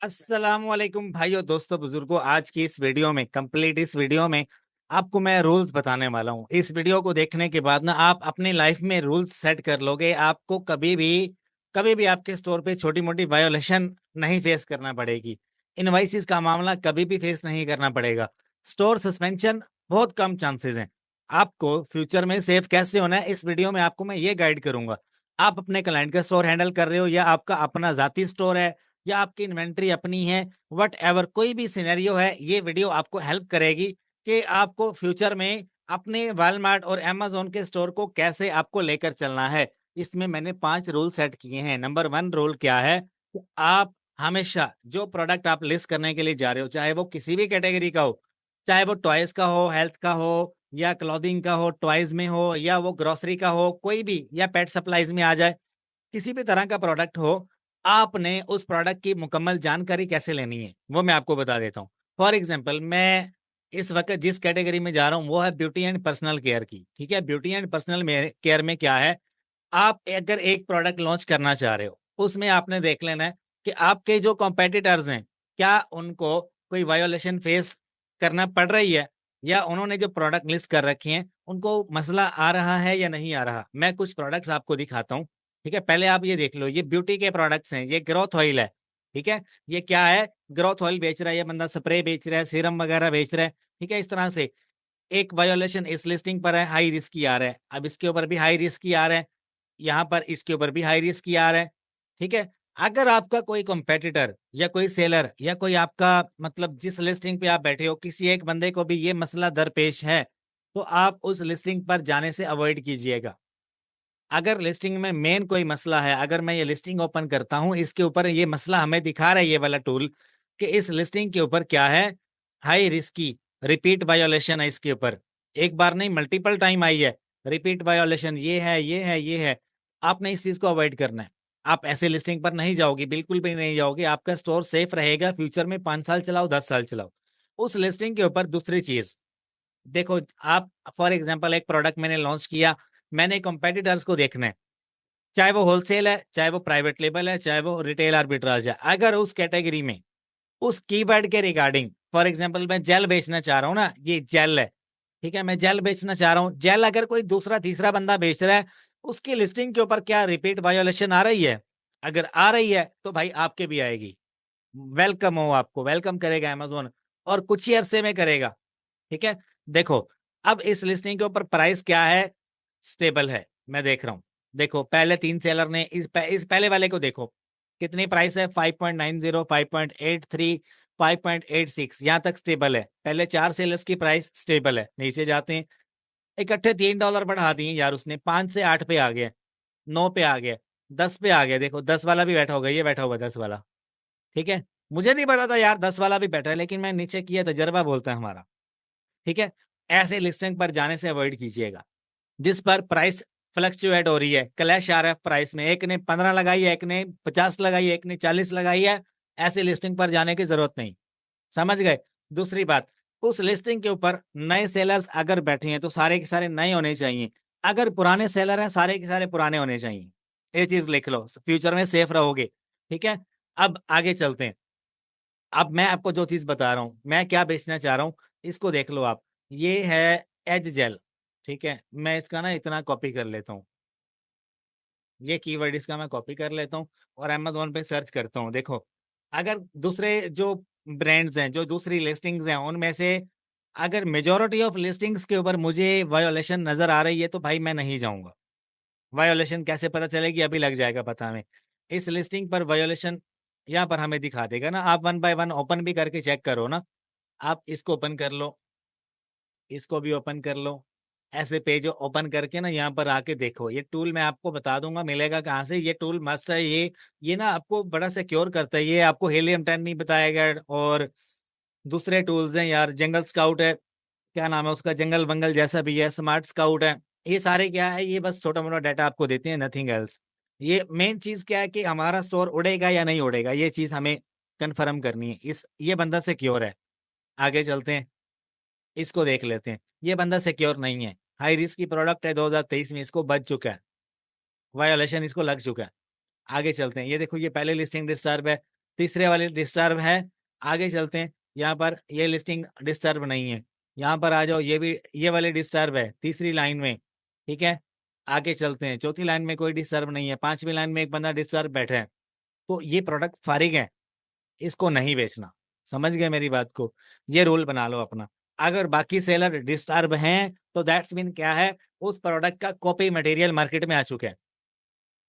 अस्सलाम वालेकुम भाइयों दोस्तों बुजुर्गों। आज की इस वीडियो में इस वीडियो में आपको मैं रूल्स बताने वाला हूँ। इस वीडियो को देखने के बाद ना आप अपनी लाइफ में रूल्स सेट कर लोगे। आपको कभी भी आपके स्टोर पे छोटी मोटी वायोलेशन नहीं फेस करना पड़ेगी। इनवाइसिस का मामला कभी भी फेस नहीं करना पड़ेगा। स्टोर सस्पेंशन बहुत कम चांसेस हैं। आपको फ्यूचर में सेफ कैसे होना है इस वीडियो में आपको मैं ये गाइड करूंगा। आप अपने क्लाइंट का स्टोर हैंडल कर रहे हो या आपका अपना जाती स्टोर है या आपकी इन्वेंट्री अपनी है, वट एवर कोई भी सिनेरियो है, ये वीडियो आपको हेल्प करेगी कि आपको फ्यूचर में अपने वॉलमार्ट और अमेज़न के स्टोर को कैसे आपको लेकर चलना है। इसमें मैंने 5 रूल सेट किए हैं। नंबर 1 रूल क्या है कि आप हमेशा जो प्रोडक्ट आप लिस्ट करने के लिए जा रहे हो, चाहे वो किसी भी कैटेगरी का हो, चाहे वो टॉयज़ का हो, हेल्थ का हो या क्लॉथिंग का हो, टॉयज़ में हो या वो ग्रोसरी का हो, कोई भी या पेट सप्लाइज़ में आ जाए, किसी भी तरह का प्रोडक्ट हो, आपने उस प्रोडक्ट की मुकम्मल जानकारी कैसे लेनी है, वो मैं आपको बता देता हूँ। फॉर एग्ज़ाम्पल मैं इस वक़्त जिस कैटेगरी में जा रहा हूँ, वो है ब्यूटी एंड पर्सनल केयर की, ठीक है? ब्यूटी एंड पर्सनल में केयर में क्या है, आप अगर एक प्रोडक्ट लॉन्च करना चाह रहे हो, उसमें आपने देख लेना है कि आपके जो कॉम्पिटिटर्स हैं, क्या उनको कोई वायोलेशन फेस करना पड़ रही है या उन्होंने जो प्रोडक्ट लिस्ट कर रखे हैं, उनको मसला आ रहा है या नहीं आ रहा? मैं कुछ प्रोडक्ट्स आपको दिखाता हूँ। ठीक है? पहले आप ये देख लो, ये ब्यूटी के प्रोडक्ट्स हैं, ये ग्रोथ ऑयल है, ठीक है? ये क्या है? ग्रोथ ऑयल बेच रहा है, ये बंदा स्प्रे बेच रहा है, सीरम वगैरह बेच रहा है, ठीक है? इस तरह से एक वायोलेशन इस लिस्टिंग पर है, हाई रिस्क की आ रहा है। अब इसके ऊपर भी हाई रिस्क की आ रहा है, यहाँ पर इसके ऊपर भी हाई रिस्क की आ रहा है, ठीक है? अगर आपका कोई कॉम्पिटिटर या कोई सेलर या कोई आपका मतलब जिस लिस्टिंग पे आप बैठे हो, किसी एक बंदे को भी ये मसला दरपेश है, तो आप उस लिस्टिंग पर जाने से अवॉइड कीजिएगा। अगर लिस्टिंग में मेन कोई मसला है, अगर मैं ये लिस्टिंग ओपन करता हूँ, इसके ऊपर ये मसला हमें दिखा रहा है ये वाला टूल कि इस लिस्टिंग के ऊपर क्या है, हाई रिस्की रिपीट वायोलेशन है इसके ऊपर। एक बार नहीं मल्टीपल टाइम आई है, रिपीट वायोलेशन ये है, ये है, ये है। आपने इस चीज़ को अवॉइड करना है। आप ऐसे लिस्टिंग पर नहीं जाओगे, बिल्कुल भी नहीं जाओगे। आपका स्टोर सेफ रहेगा फ्यूचर में 5 साल चलाओ, 10 साल चलाओ। उस लिस्टिंग के ऊपर दूसरी चीज़ देखो, आप फॉर एग्ज़ाम्पल एक प्रोडक्ट मैंने लॉन्च किया, मैंने कॉम्पिटिटर्स को देखना है। चाहे वो होलसेल है, चाहे वो प्राइवेट लेबल है, चाहे वो रिटेल आर्बिट्राज है। अगर उस कैटेगरी में, उस कीवर्ड के रिगार्डिंग फॉर एग्जांपल मैं जेल बेचना चाह रहा हूँ ना, ये जेल है, ठीक है? मैं जेल बेचना चाह रहा हूँ। जेल अगर कोई दूसरा तीसरा बंदा बेच रहा है, उसकी लिस्टिंग के ऊपर क्या रिपीट वायोलेशन आ रही है? अगर आ रही है, तो भाई आपके भी आएगी। वेलकम हो आपको, वेलकम करेगा अमेज़न और कुछ ही अरसे में करेगा, ठीक है? देखो, अब इस लिस्टिंग के ऊपर प्राइस क्या है? स्टेबल है, मैं देख रहा हूँ। देखो, पहले 3 सेलर ने इस पहले वाले को देखो, कितनी प्राइस है? 5.90, 5.83, 5.86 यहाँ तक स्टेबल है। पहले 4 सेलर्स की प्राइस स्टेबल है। नीचे जाते हैं, इकट्ठे $3 बढ़ा दिए यार उसने, 5 से 8 पे आ गया, 9 पे आ गया, 10 पे आ गया। देखो 10 वाला भी बैठा होगा, ये बैठा होगा 10 वाला, ठीक है? मुझे नहीं पता था यार 10 वाला भी बैठा है, लेकिन मैं नीचे किया, तजर्बा बोलता है हमारा। ठीक है? ऐसे लिस्टिंग पर जाने से अवॉइड कीजिएगा, जिस पर प्राइस फ्लक्चुएट हो रही है, क्लैश आ रहा है प्राइस में। एक ने 15 लगाई है, एक ने 50 लगाई है, एक ने 40 लगाई है, ऐसी लिस्टिंग पर जाने की ज़रूरत नहीं। समझ गए? दूसरी बात, उस लिस्टिंग के ऊपर नए सेलर्स अगर बैठे हैं, तो सारे के सारे नए होने चाहिए। अगर पुराने सेलर हैं, सारे के सारे पुराने होने चाहिए। ये चीज़ लिख लो, फ्यूचर में सेफ रहोगे, ठीक है? अब आगे चलते हैं। अब मैं आपको जो चीज़ बता रहा हूँ, मैं क्या बेचना चाह रहा हूँ, इसको देख लो आप। ये है एज जेल, ठीक है? मैं इसका ना इतना कॉपी कर लेता हूँ। ये कीवर्ड इसका मैं कॉपी कर लेता हूँ और अमेज़न पे सर्च करता हूँ। देखो, अगर दूसरे जो ब्रांड्स हैं, जो दूसरी लिस्टिंग्स हैं, उनमें से अगर मेजॉरिटी ऑफ लिस्टिंग्स के ऊपर मुझे वायोलेशन नज़र आ रही है, तो भाई मैं नहीं जाऊँगा। वायोलेशन कैसे पता चलेगी? अभी लग जाएगा पता हमें। इस लिस्टिंग पर वायोलेशन यहाँ पर हमें दिखा देगा ना, आप वन बाय वन ओपन भी करके चेक करो ना। आप इसको ओपन कर लो, इसको भी ओपन कर लो। ऐसे पेज ओपन करके ना यहाँ पर आके देखो, ये टूल मैं आपको बता दूँगा मिलेगा कहाँ से। ये टूल मस्ट है, ये ना आपको बड़ा सिक्योर करता है। ये आपको हीलियम 10 नहीं बताएगा और दूसरे टूल्स हैं यार, जंगल स्काउट है, क्या नाम है उसका, जंगल वंगल जैसा भी है, स्मार्ट स्काउट है। ये सारे क्या है, ये बस छोटा-मोटा डाटा आपको देते हैं, नथिंग एल्स। ये मेन चीज़ क्या है कि हमारा स्टोर उड़ेगा या नहीं उड़ेगा, ये चीज़ हमें कन्फर्म करनी है। ये बंदा सिक्योर है। आगे चलते हैं, इसको देख लेते हैं। ये बंदा सिक्योर नहीं है, हाई रिस्क की प्रोडक्ट है, 2023 में इसको बच चुका है, वायोलेशन इसको लग चुका है। आगे चलते हैं, ये देखो ये पहले लिस्टिंग डिस्टर्ब है, तीसरे वाले डिस्टर्ब है। आगे चलते हैं, यहाँ पर ये लिस्टिंग डिस्टर्ब नहीं है। यहाँ पर आ जाओ, ये भी ये वाले डिस्टर्ब है तीसरी लाइन में। ठीक है, आगे चलते हैं, चौथी लाइन में कोई डिस्टर्ब नहीं है, पांचवी लाइन में एक बंदा डिस्टर्ब बैठा है। तो ये प्रोडक्ट फारिग है, इसको नहीं बेचना। समझ गए मेरी बात को? ये रूल बना लो अपना। अगर बाकी सेलर डिस्टर्ब हैं तो दैट्स मीन क्या है, उस प्रोडक्ट का कॉपी मटेरियल मार्केट में आ चुका है।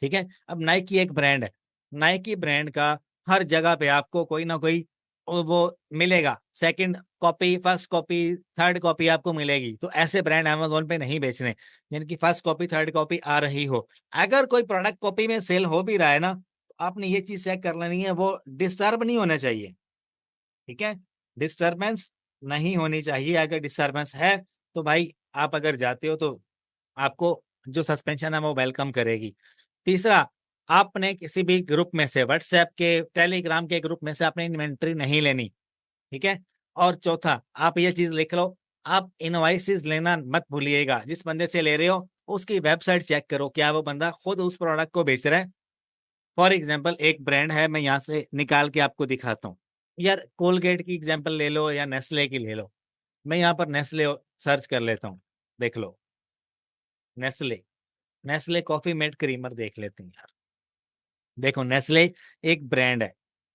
ठीक है, अब नाइकी एक ब्रांड है, नाइकी ब्रांड का हर जगह पे आपको कोई ना कोई वो मिलेगा, second copy, first copy, third copy आपको मिलेगी। तो ऐसे ब्रांड अमेजोन पे नहीं बेचने जिनकी फर्स्ट कॉपी थर्ड कॉपी आ रही हो। अगर कोई प्रोडक्ट कॉपी में सेल हो भी रहा है ना, तो आपने ये चीज चेक कर लेनी है, वो डिस्टर्ब नहीं होना चाहिए। ठीक है, डिस्टर्बेंस नहीं होनी चाहिए। अगर डिस्टर्बेंस है तो भाई आप अगर जाते हो तो आपको जो सस्पेंशन है वो वेलकम करेगी। तीसरा, आपने किसी भी ग्रुप में से, व्हाट्सएप के, टेलीग्राम के ग्रुप में से आपने इन्वेंट्री नहीं लेनी। ठीक है, और चौथा, आप ये चीज लिख लो, आप इनवॉइसेस लेना मत भूलिएगा। जिस बंदे से ले रहे हो उसकी वेबसाइट चेक करो, क्या वो बंदा खुद उस प्रोडक्ट को बेच रहा है। फॉर एग्जाम्पल एक ब्रांड है, मैं यहाँ से निकाल के आपको दिखाता हूँ। यार कोलगेट की एग्जाम्पल ले लो या नेस्ले की ले लो। मैं यहाँ पर नेस्ले सर्च कर लेता हूँ, देख लो, Nestle, Nestle Coffee Mate creamer देख लेते हैं यार। देखो नेस्ले एक ब्रांड है।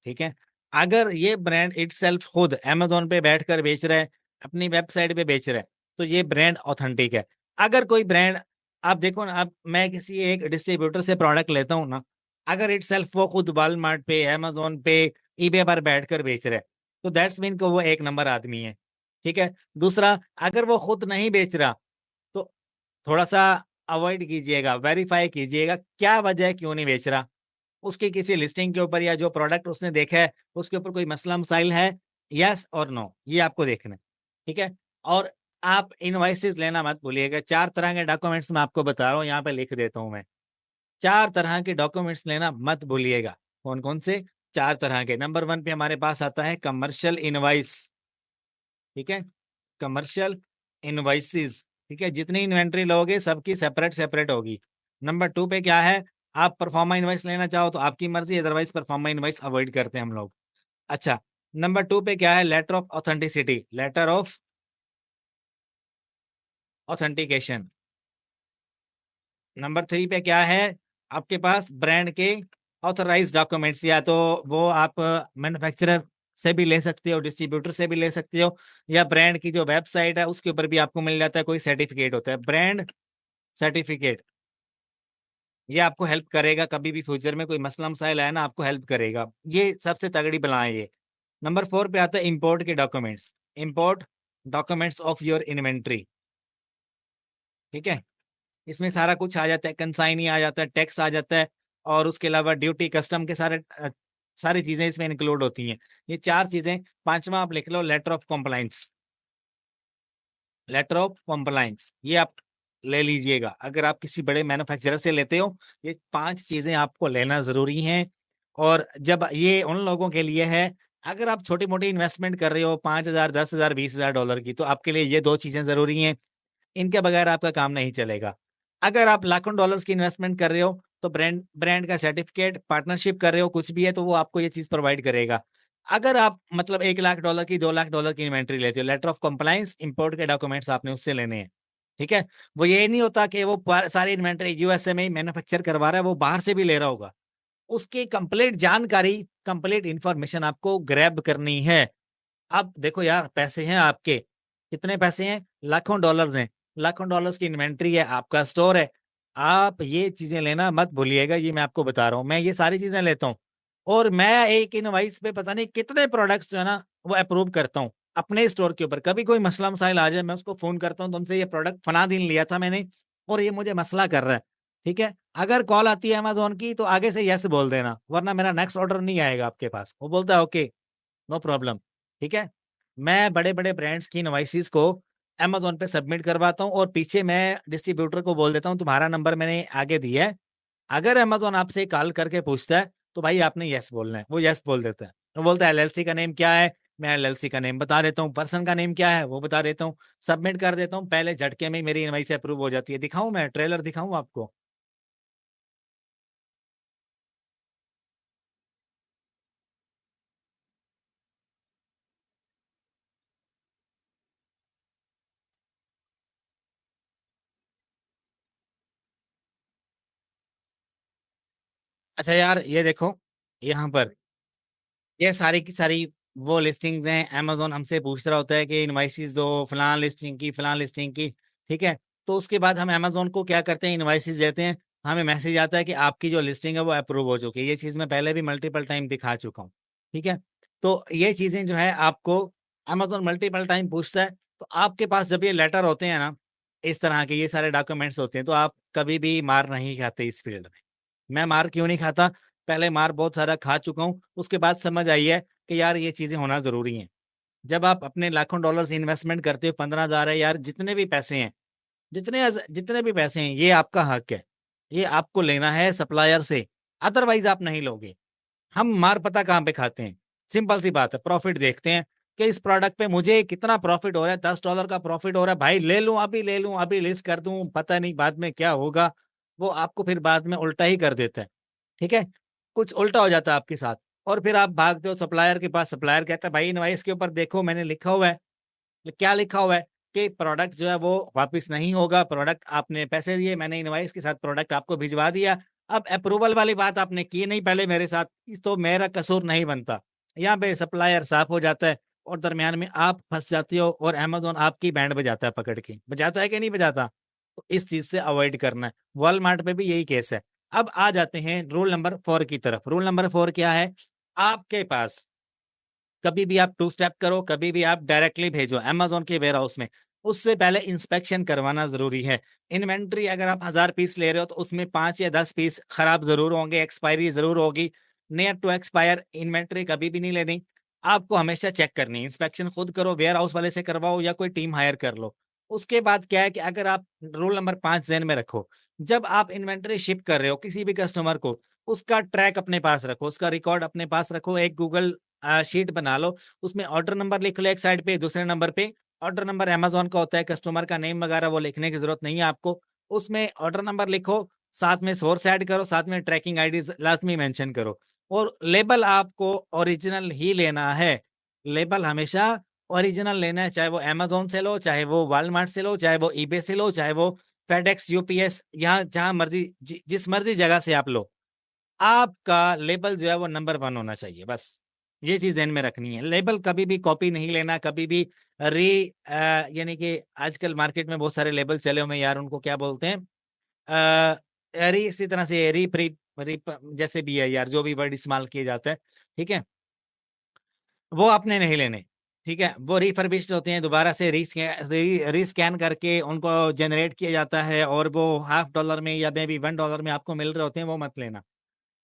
ठीक है, अगर ये ब्रांड इटसेल्फ खुद अमेजोन पे बैठकर बेच रहा है, अपनी वेबसाइट पे बेच रहा है, तो ये ब्रांड ऑथेंटिक है। अगर कोई ब्रांड, आप देखो ना, अब मैं किसी एक डिस्ट्रीब्यूटर से प्रोडक्ट लेता हूँ ना, अगर इटसेल्फ वो खुद वॉलमार्ट पे, अमेजोन पे, ईबे पर बैठकर बेच रहा है, तो दैट्स मीन को वो एक नंबर आदमी है। ठीक है, दूसरा, अगर वो खुद नहीं बेच रहा तो थोड़ा सा अवॉइड कीजिएगा, वेरीफाई कीजिएगा क्या वजह है, क्यों नहीं बेच रहा। उसकी किसी लिस्टिंग के ऊपर या जो प्रोडक्ट उसने देखा है उसके ऊपर कोई मसला मसाइल है, यस और नो, ये आपको देखना है। ठीक है, और आप इनवॉइसेस लेना मत भूलिएगा। चार तरह के डॉक्यूमेंट्स मैं आपको बता रहा हूँ, यहाँ पे लिख देता हूँ मैं। चार तरह के डॉक्यूमेंट्स लेना मत भूलिएगा। कौन कौन से? चार तरह के। नंबर वन पे हमारे पास आता है कमर्शियल इनवॉइस। ठीक है, कमर्शियल इनवॉइसेस। ठीक है, जितनी इन्वेंट्री लोगे सबकी सेपरेट सेपरेट होगी। नंबर टू पे क्या है, आप परफॉर्मा इनवॉइस लेना चाहो तो आपकी मर्जी, अदरवाइज परफॉर्मा इनवॉइस अवॉइड करते हैं हम लोग। अच्छा, नंबर टू पे क्या है, letter of authenticity, letter of authentication. Number three पे क्या है, आपके पास ब्रांड के ऑथराइज डॉक्यूमेंट्स, या तो वो आप मैन्युफैक्चरर से भी ले सकते हो, डिस्ट्रीब्यूटर से भी ले सकते हो, या ब्रांड की जो वेबसाइट है उसके ऊपर भी आपको मिल जाता है, कोई सर्टिफिकेट होता है, ब्रांड सर्टिफिकेट। ये आपको हेल्प करेगा, कभी भी फ्यूचर में कोई मसला मसाइल आया ना, आपको हेल्प करेगा। ये सबसे तगड़ी बला है ये। नंबर फोर पे आता है इंपोर्ट के documents, import documents of your inventory. ठीक है, इसमें सारा कुछ आ जाता है, कंसाइनी आ जाता है, टैक्स आ जाता है, और उसके अलावा ड्यूटी, कस्टम के सारी चीजें इसमें इंक्लूड होती हैं। ये चार चीजें। पांचवा आप लिख लो, letter of compliance, letter of compliance ये आप ले लीजिएगा अगर आप किसी बड़े मैन्युफैक्चरर से लेते हो। ये पांच चीजें आपको लेना जरूरी हैं। और जब ये उन लोगों के लिए है, अगर आप छोटी मोटी इन्वेस्टमेंट कर रहे हो 5,000, 10,000, 20,000 डॉलर की, तो आपके लिए ये दो चीजें जरूरी हैं। इनके बगैर आपका काम नहीं चलेगा। अगर आप लाखों डॉलर्स की इन्वेस्टमेंट कर रहे हो तो ब्रांड ब्रांड का सर्टिफिकेट, पार्टनरशिप कर रहे हो, कुछ भी है तो वो आपको ये चीज प्रोवाइड करेगा। अगर आप मतलब 1 लाख डॉलर की, 2 लाख डॉलर की इन्वेंट्री लेते हो, लेटर ऑफ कंप्लायंस, इंपोर्ट के डॉक्यूमेंट्स आपने उससे लेने हैं। ठीक है, वो ये नहीं होता कि वो सारी इन्वेंट्री यूएसए में ही मैन्युफैक्चर करवा रहा है, वो बाहर से भी ले रहा होगा। उसकी कंप्लीट जानकारी, कंप्लीट इंफॉर्मेशन आपको ग्रैब करनी है। अब देखो यार, पैसे हैं आपके, कितने पैसे हैं, लाखों डॉलर्स हैं, लाखों डॉलर्स की इन्वेंट्री है, आपका स्टोर है। आप ये चीजें लेना मत भूलिएगा, ये मैं आपको बता रहा हूँ, मैं ये सारी चीजें लेता हूँ। और मैं एक इनवाइस पे पता नहीं कितने प्रोडक्ट्स जो है ना वो अप्रूव करता हूँ अपने स्टोर के ऊपर। कभी कोई मसला मसाइल आ जाए, मैं उसको फोन करता हूँ, तुमसे ये प्रोडक्ट फला दिन लिया था मैंने और ये मुझे मसला कर रहा है। ठीक है, अगर कॉल आती है अमेजोन की तो आगे से यस बोल देना, वरना मेरा नेक्स्ट ऑर्डर नहीं आएगा आपके पास। वो बोलता है ओके, नो प्रॉब्लम। ठीक है, मैं बड़े बड़े ब्रांड्स की इनवॉइसेस को अमेजोन पे सबमिट करवाता हूँ और पीछे मैं डिस्ट्रीब्यूटर को बोल देता हूँ तुम्हारा नंबर मैंने आगे दिया है, अगर अमेजोन आपसे कॉल करके पूछता है तो भाई आपने यस बोलना है। वो यस बोल देता है। वो बोलता है एलएलसी का नेम क्या है, मैं एलएलसी का नेम बता देता हूँ, पर्सन का नेम क्या है वो बता देता हूँ, सबमिट कर देता हूँ, पहले झटके में मेरी इनवॉइस अप्रूव हो जाती है। दिखाऊं, मैं ट्रेलर दिखाऊं आपको? अच्छा यार, ये देखो यहाँ पर, ये सारी की सारी वो लिस्टिंग्स हैं। अमेजोन हमसे पूछ रहा होता है कि इनवाइसेस दो, फलां लिस्टिंग की, फलां लिस्टिंग की। ठीक है, तो उसके बाद हम अमेजोन को क्या करते हैं, इनवाइसेस देते हैं। हमें मैसेज आता है कि आपकी जो लिस्टिंग है वो अप्रूव हो चुकी है। ये चीज मैं पहले भी मल्टीपल टाइम दिखा चुका हूँ। ठीक है, तो ये चीजें जो है आपको अमेजोन मल्टीपल टाइम पूछता है। तो आपके पास जब ये लेटर होते हैं ना, इस तरह के ये सारे डॉक्यूमेंट्स होते हैं, तो आप कभी भी मार नहीं खाते इस फील्ड में। मैं मार क्यों नहीं खाता? पहले मार बहुत सारा खा चुका हूँ, उसके बाद समझ आई है कि यार ये चीजें होना जरूरी हैं। जब आप अपने लाखों डॉलर्स इन्वेस्टमेंट करते हो, 15,000 है यार, जितने भी पैसे हैं, जितने भी पैसे हैं, ये आपका हक है। ये आपको लेना है सप्लायर से, अदरवाइज आप नहीं लोगे। हम मार पता कहाँ पे खाते हैं? सिंपल सी बात है, प्रॉफिट देखते हैं कि इस प्रोडक्ट पे मुझे कितना प्रॉफिट हो रहा है। $10 का प्रॉफिट हो रहा है, भाई ले लूं, अभी ले लूं, अभी लिस्ट कर दूं, पता नहीं बाद में क्या होगा। वो आपको फिर बाद में उल्टा ही कर देता है। ठीक है, कुछ उल्टा हो जाता है आपके साथ, और फिर आप भागते हो सप्लायर के पास। सप्लायर कहता है भाई इनवाइस के ऊपर देखो, मैंने लिखा हुआ है। क्या लिखा हुआ है? कि प्रोडक्ट जो है वो वापस नहीं होगा। प्रोडक्ट आपने पैसे दिए, मैंने इनवाइस के साथ प्रोडक्ट आपको भिजवा दिया। अब अप्रूवल वाली बात आपने की नहीं पहले मेरे साथ, तो मेरा कसूर नहीं बनता। यहाँ पे सप्लायर साफ हो जाता है, और दरमियान में आप फंस जाते हो, और अमेजोन आपकी बैंड बजाता है, पकड़ के बजाता है कि नहीं बजाता। तो इस चीज से अवॉइड करना है। वॉलमार्ट पे भी यही केस है। अब आ जाते हैं रूल नंबर 4 की तरफ। रूल नंबर 4 क्या है? आपके पास कभी भी आप टू स्टेप करो, कभी भी आप डायरेक्टली भेजो अमेजोन के वेयर हाउस में, उससे पहले इंस्पेक्शन करवाना जरूरी है। इन्वेंट्री अगर आप 1,000 पीस ले रहे हो, तो उसमें 5 या 10 पीस खराब जरूर होंगे, एक्सपायरी जरूर होगी। नियर टू एक्सपायर इन्वेंट्री कभी भी नहीं लेनी। आपको हमेशा चेक करनी है। इंस्पेक्शन खुद करो, वेयर हाउस वाले से करवाओ, या कोई टीम हायर कर लो। उसके बाद क्या है कि अगर आप रूल नंबर 5 ज़हन में रखो, जब आप इन्वेंट्री शिप कर रहे हो किसी भी कस्टमर को, उसका ट्रैक अपने पास रखो, उसका रिकॉर्ड अपने पास रखो। एक गूगल शीट बना लो, उसमें ऑर्डर नंबर लिख लो एक साइड पे, दूसरे नंबर पे ऑर्डर नंबर अमेजोन का होता है, कस्टमर का नेम वगैरह वो लिखने की जरूरत नहीं है आपको। उसमें ऑर्डर नंबर लिखो, साथ में सोर्स ऐड करो, साथ में ट्रैकिंग आईडी लाजमी मेंशन करो। और लेबल आपको ओरिजिनल ही लेना है। लेबल हमेशा ओरिजिनल लेना है, चाहे वो अमेजोन से लो, चाहे वो वॉलमार्ट से लो, चाहे वो ईबे से लो, चाहे वो फेडेक्स, यूपीएस, यहाँ जहां मर्जी जिस मर्जी जगह से आप लो, आपका लेबल जो है वो नंबर 1 होना चाहिए। बस ये चीज ध्यान में रखनी है। लेबल कभी भी कॉपी नहीं लेना, कभी भी री यानी कि आजकल मार्केट में बहुत सारे लेबल चले हुए हैं यार, उनको क्या बोलते हैं, री, इसी तरह से री प्री, री जैसे भी है यार, जो भी वर्ड इस्तेमाल किए जाते हैं। ठीक है, वो आपने नहीं लेने। ठीक है, वो रिफर्बिश्ड होते हैं, दोबारा से रीस्कैन करके उनको जनरेट किया जाता है, और वो $0.5 में या मे बी $1 में आपको मिल रहे होते हैं, वो मत लेना।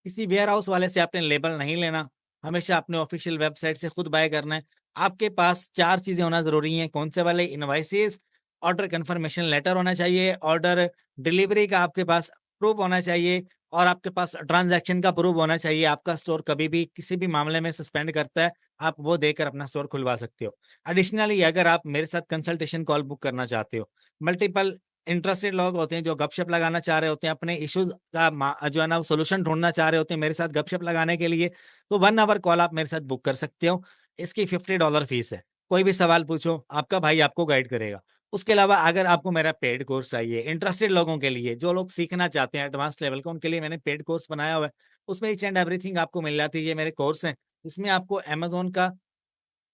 किसी वेयर हाउस वाले से आपने लेबल नहीं लेना। हमेशा अपने ऑफिशियल वेबसाइट से खुद बाय करना है। आपके पास 4 चीजें होना जरूरी हैं। कौन से वाले? इनवाइसेस, ऑर्डर कंफर्मेशन लेटर होना चाहिए, ऑर्डर डिलीवरी का आपके पास प्रूफ होना चाहिए, और आपके पास ट्रांजैक्शन का प्रूफ होना चाहिए। आपका स्टोर कभी भी किसी भी मामले में सस्पेंड करता है, आप वो देकर अपना स्टोर खुलवा सकते हो। एडिशनली अगर आप मेरे साथ कंसल्टेशन कॉल बुक करना चाहते हो, मल्टीपल इंटरेस्टेड लोग होते हैं जो गपशप लगाना चाह रहे होते हैं, अपने इश्यूज का जो है ना सोल्यूशन ढूंढना चाह रहे होते हैं मेरे साथ गपशप लगाने के लिए, तो 1 आवर कॉल आप मेरे साथ बुक कर सकते हो। इसकी $50 फीस है। कोई भी सवाल पूछो, आपका भाई आपको गाइड करेगा। उसके अलावा अगर आपको मेरा पेड कोर्स चाहिए, इंटरेस्टेड लोगों के लिए, जो लोग सीखना चाहते हैं एडवांस लेवल का, उनके लिए मैंने पेड कोर्स बनाया हुआ है। उसमें ईच एंड एवरीथिंग आपको मिल जाती है। ये मेरे कोर्स हैं। इसमें आपको अमेजोन का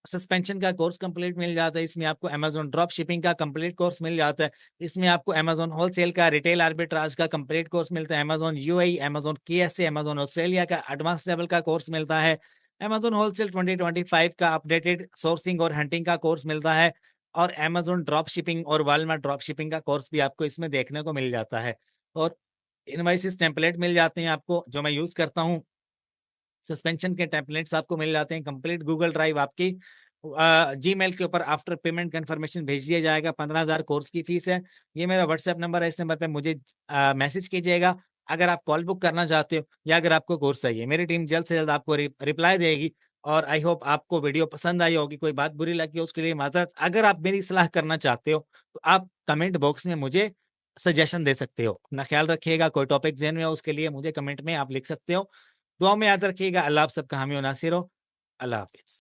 सस्पेंशन का कोर्स कंप्लीट मिल जाता है, इसमें आपको अमेजोन ड्रॉप शिपिंग का कंप्लीट कोर्स मिल जाता है, इसमें आपको अमेजोन होलसेल का, रिटेल आर्बिट्राज का कंप्लीट कोर्स मिलता है, Amazon UAE, Amazon KSA, Amazon Australia का एडवांस लेवल का कोर्स मिलता है, अमेजोन होलसेल 2025 का अपडेटेड सोर्सिंग और हंटिंग का कोर्स मिलता है, और अमेजोन ड्रॉप शिपिंग और वालमार्ट ड्रॉप शिपिंग का कोर्स भी आपको इसमें देखने को मिल जाता है। और इनवाइसिस टेम्पलेट मिल जाते हैं आपको, जो मैं यूज करता हूँ। सस्पेंशन के टेम्पलेट्स आपको मिल जाते हैं। कंप्लीट गूगल ड्राइव आपकी जीमेल के ऊपर आफ्टर पेमेंट कंफर्मेशन भेज दिया जाएगा। 15,000 कोर्स की फीस है। ये मेरा व्हाट्सएप नंबर है, इस नंबर पे मुझे मैसेज कीजिएगा अगर आप कॉल बुक करना चाहते हो, या अगर आपको कोर्स चाहिए। मेरी टीम जल्द से जल्द आपको रिप्लाई देगी। और आई होप आपको वीडियो पसंद आई होगी। कोई बात बुरी लगी हो उसके लिए माजरत। अगर आप मेरी सलाह करना चाहते हो, तो आप कमेंट बॉक्स में मुझे सजेशन दे सकते हो। अपना ख्याल रखिएगा। कोई टॉपिक ज़हन में हो उसके लिए मुझे कमेंट में आप लिख सकते हो। दुआ में याद रखिएगा। अल्लाह आप सबका हामी और नासिर हो। अल्लाह हाफिज।